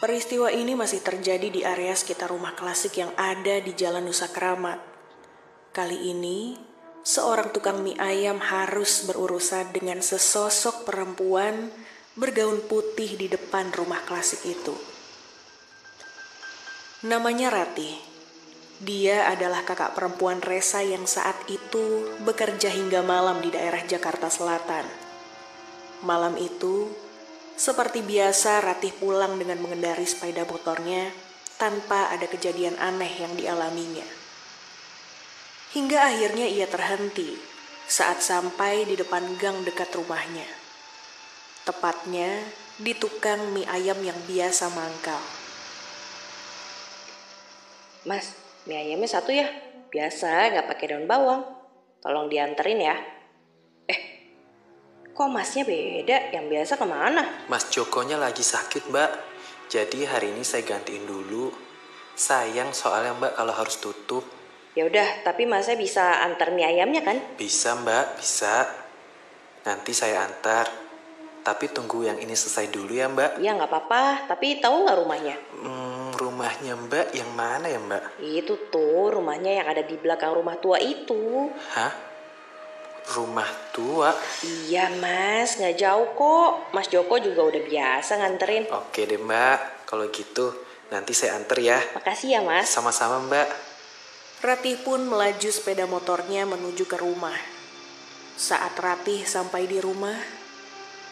Peristiwa ini masih terjadi di area sekitar rumah klasik yang ada di Jalan Nusa Keramat. Kali ini, seorang tukang mie ayam harus berurusan dengan sesosok perempuan bergaun putih di depan rumah klasik itu. Namanya Ratih. Dia adalah kakak perempuan Resa yang saat itu bekerja hingga malam di daerah Jakarta Selatan. Malam itu, seperti biasa Ratih pulang dengan mengendari sepeda motornya tanpa ada kejadian aneh yang dialaminya. Hingga akhirnya ia terhenti saat sampai di depan gang dekat rumahnya. Tepatnya di tukang mie ayam yang biasa mangkal. Mas, mie ayamnya satu ya? Biasa, gak pakai daun bawang. Tolong dianterin ya. Kok masnya beda? Yang biasa kemana? Mas Jokonya lagi sakit, Mbak. Jadi hari ini saya gantiin dulu. Sayang soalnya, Mbak, kalau harus tutup. Ya udah, tapi masnya bisa antar mie ayamnya kan? Bisa, Mbak, bisa. Nanti saya antar. Tapi tunggu yang ini selesai dulu ya, Mbak. Ya nggak apa-apa, tapi tahu nggak rumahnya? Rumahnya Mbak yang mana ya, Mbak? Itu tuh rumahnya yang ada di belakang rumah tua itu. Hah? Rumah tua? Iya mas, nggak jauh kok. Mas Joko juga udah biasa nganterin. Oke deh Mbak, kalau gitu nanti saya anter ya. Makasih ya mas. Sama-sama Mbak. Ratih pun melaju sepeda motornya menuju ke rumah. Saat Ratih sampai di rumah,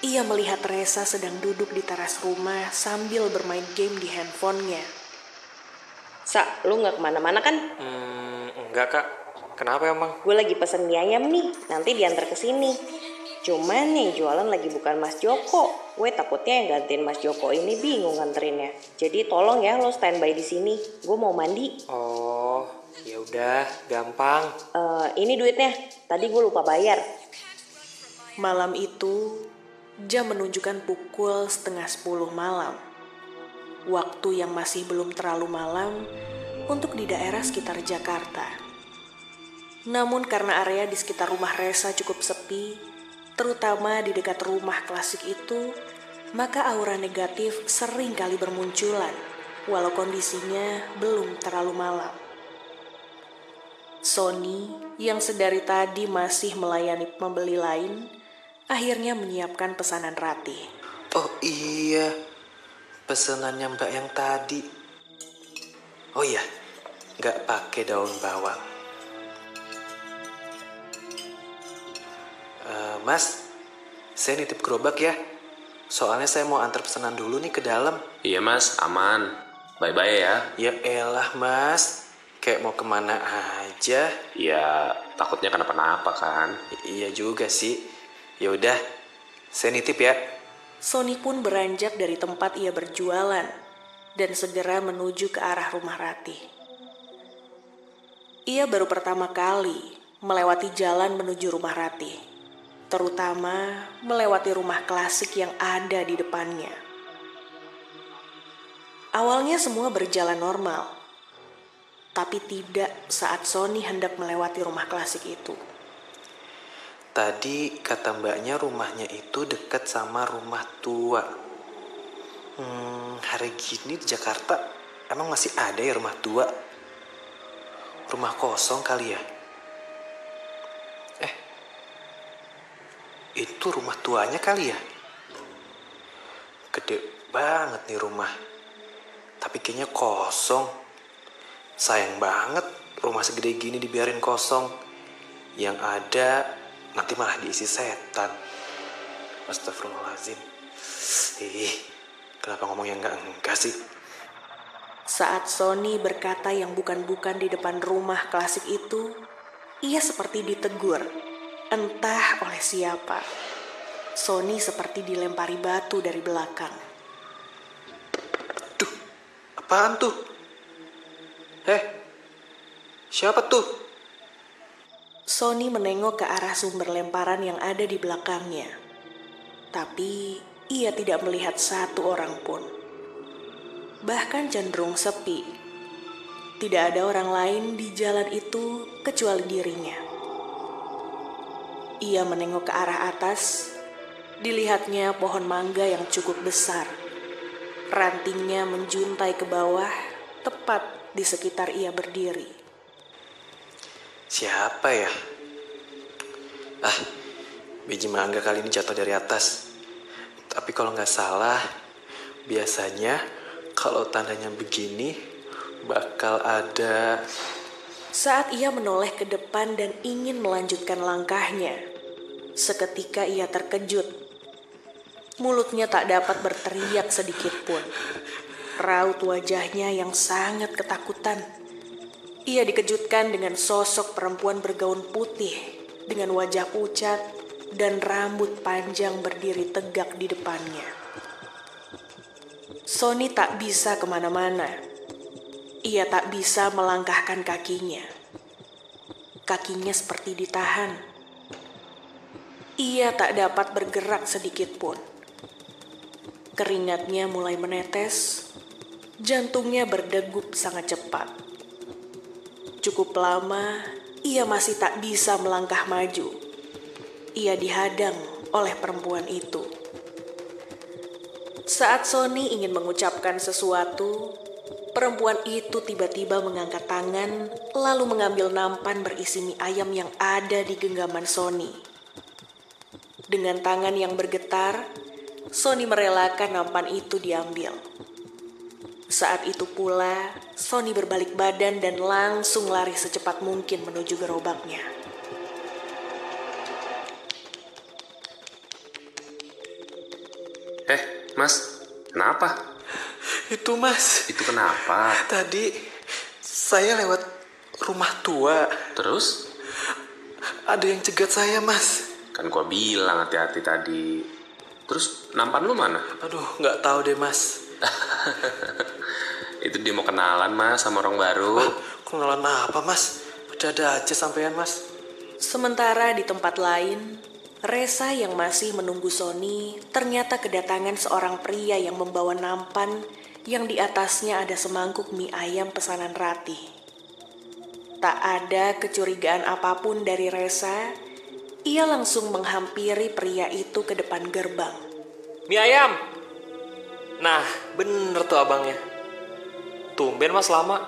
ia melihat Resa sedang duduk di teras rumah sambil bermain game di handphonenya. Sa, lu nggak kemana-mana kan? Enggak Kak. Kenapa emang? Gue lagi pesen mie ayam nih, nanti diantar ke sini. Cuman yang jualan lagi bukan Mas Joko. Gue takutnya yang gantiin Mas Joko ini bingung nganterinnya. Jadi tolong ya lo standby di sini. Gue mau mandi. Oh, ya udah, gampang. Ini duitnya. Tadi gue lupa bayar. Malam itu, jam menunjukkan pukul 9:30 malam. Waktu yang masih belum terlalu malam untuk di daerah sekitar Jakarta. Namun karena area di sekitar rumah Resa cukup sepi, terutama di dekat rumah klasik itu, maka aura negatif sering kali bermunculan, walau kondisinya belum terlalu malam. Sony yang sedari tadi masih melayani pembeli lain, akhirnya menyiapkan pesanan Ratih. Oh iya, pesanannya Mbak yang tadi. Oh iya, nggak pakai daun bawang. Mas, saya nitip gerobak ya. Soalnya saya mau antar pesanan dulu nih ke dalam. Iya mas, aman. Bye-bye ya. Ya elah mas, kayak mau kemana aja. Ya takutnya kenapa-napa kan. Iya juga sih. Ya udah, saya nitip ya. Sony pun beranjak dari tempat ia berjualan dan segera menuju ke arah rumah Ratih. Ia baru pertama kali melewati jalan menuju rumah Ratih, terutama melewati rumah klasik yang ada di depannya. Awalnya semua berjalan normal, tapi tidak saat Sony hendak melewati rumah klasik itu. Tadi kata mbaknya rumahnya itu dekat sama rumah tua. Hari gini di Jakarta emang masih ada ya rumah tua? Rumah kosong kali ya? Itu rumah tuanya kali ya? Gede banget nih rumah. Tapi kayaknya kosong. Sayang banget rumah segede gini dibiarin kosong. Yang ada nanti malah diisi setan. Astagfirullahaladzim. Kenapa ngomong yang enggak sih? Saat Sony berkata yang bukan-bukan di depan rumah klasik itu, ia seperti ditegur. Entah oleh siapa. Sony seperti dilempari batu dari belakang. Duh, apaan tuh? Siapa tuh? Sony menengok ke arah sumber lemparan yang ada di belakangnya. Tapi ia tidak melihat satu orang pun. Bahkan cenderung sepi. Tidak ada orang lain di jalan itu kecuali dirinya. Ia menengok ke arah atas. Dilihatnya pohon mangga yang cukup besar. Rantingnya menjuntai ke bawah, tepat di sekitar ia berdiri. Siapa ya? Ah, biji mangga kali ini jatuh dari atas. Tapi kalau nggak salah, biasanya kalau tandanya begini bakal ada. Saat ia menoleh ke depan dan ingin melanjutkan langkahnya, seketika ia terkejut. Mulutnya tak dapat berteriak sedikit pun. Raut wajahnya yang sangat ketakutan. Ia dikejutkan dengan sosok perempuan bergaun putih dengan wajah pucat dan rambut panjang berdiri tegak di depannya. Sony tak bisa kemana-mana. Ia tak bisa melangkahkan kakinya. Kakinya seperti ditahan. Ia tak dapat bergerak sedikit pun. Keringatnya mulai menetes. Jantungnya berdegup sangat cepat. Cukup lama, ia masih tak bisa melangkah maju. Ia dihadang oleh perempuan itu. Saat Sony ingin mengucapkan sesuatu, perempuan itu tiba-tiba mengangkat tangan, lalu mengambil nampan berisi mie ayam yang ada di genggaman Sony. Dengan tangan yang bergetar, Sony merelakan nampan itu diambil. Saat itu pula, Sony berbalik badan dan langsung lari secepat mungkin menuju gerobaknya. Mas, kenapa? Itu Mas, Itu kenapa? tadi saya lewat rumah tua. Terus? Ada yang cegat saya Mas. Kan gua bilang hati-hati tadi. Terus nampan lu mana? Aduh, nggak tahu deh Mas. Itu dia mau kenalan Mas sama orang baru. Kenalan apa Mas? Ada aja sampean Mas. Sementara di tempat lain, Resa yang masih menunggu Sony ternyata kedatangan seorang pria yang membawa nampan yang di atasnya ada semangkuk mie ayam pesanan Ratih. Tak ada kecurigaan apapun dari Resa, ia langsung menghampiri pria itu ke depan gerbang. Mie ayam. Nah, bener tuh abangnya. Tumben Mas lama.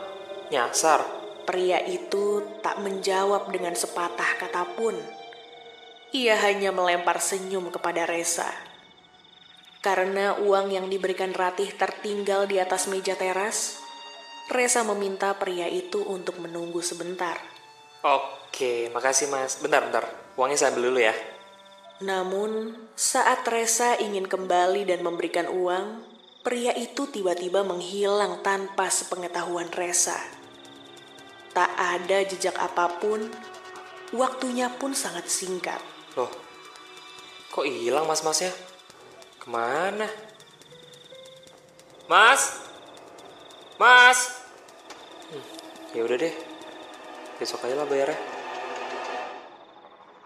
Nyasar. Pria itu tak menjawab dengan sepatah kata pun. Ia hanya melempar senyum kepada Resa. Karena uang yang diberikan Ratih tertinggal di atas meja teras, Resa meminta pria itu untuk menunggu sebentar. Oke, makasih Mas. Bentar. Uangnya saya ambil dulu ya. Namun, saat Resa ingin kembali dan memberikan uang, pria itu tiba-tiba menghilang tanpa sepengetahuan Resa. Tak ada jejak apapun, waktunya pun sangat singkat. Loh, kok hilang mas-masnya? Kemana? Mas? Ya udah deh, besok aja lah bayarnya.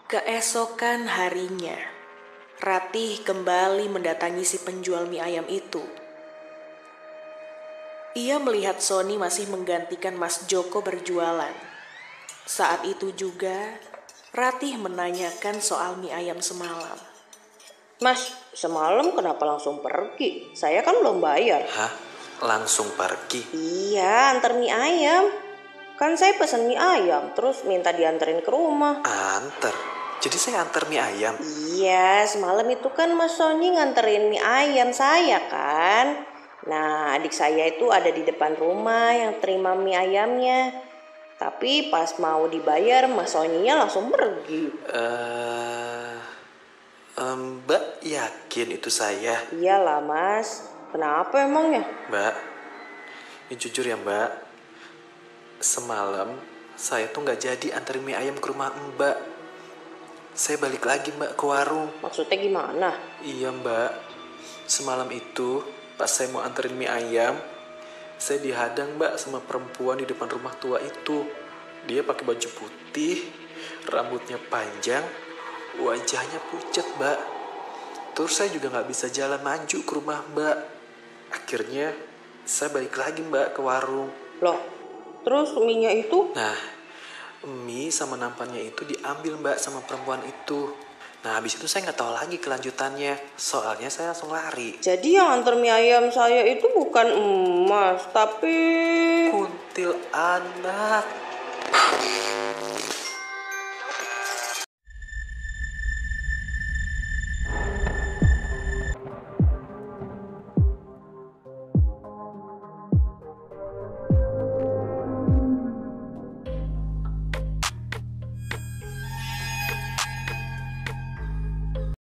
Keesokan harinya, Ratih kembali mendatangi si penjual mie ayam itu. Ia melihat Sony masih menggantikan Mas Joko berjualan. Saat itu juga, Ratih menanyakan soal mie ayam semalam. Mas, semalam kenapa langsung pergi? Saya kan belum bayar. Hah? Langsung pergi? Iya, antar mie ayam. Kan saya pesan mie ayam, terus minta dianterin ke rumah. Anter? Jadi saya antar mie ayam? Iya, semalam itu kan Mas Sony nganterin mie ayam saya kan. Nah, adik saya itu ada di depan rumah yang terima mie ayamnya. Tapi pas mau dibayar, Mas Sony-nya langsung pergi. Mbak yakin itu saya? Iyalah Mas, kenapa emangnya? Mbak, ini jujur ya Mbak. Semalam saya tuh nggak jadi anterin mie ayam ke rumah Mbak. Saya balik lagi Mbak ke warung. Maksudnya gimana? Iya Mbak, semalam itu pas saya mau anterin mie ayam, saya dihadang Mbak sama perempuan di depan rumah tua itu. Dia pakai baju putih, rambutnya panjang, wajahnya pucat Mbak. Terus saya juga gak bisa jalan maju ke rumah Mbak. Akhirnya saya balik lagi Mbak ke warung. Loh, terus mie-nya itu? Nah, mie sama nampannya itu diambil Mbak sama perempuan itu. Nah habis itu saya nggak tahu lagi kelanjutannya. Soalnya saya langsung lari. Jadi yang antar mie ayam saya itu bukan emas, tapi... Kuntil anak.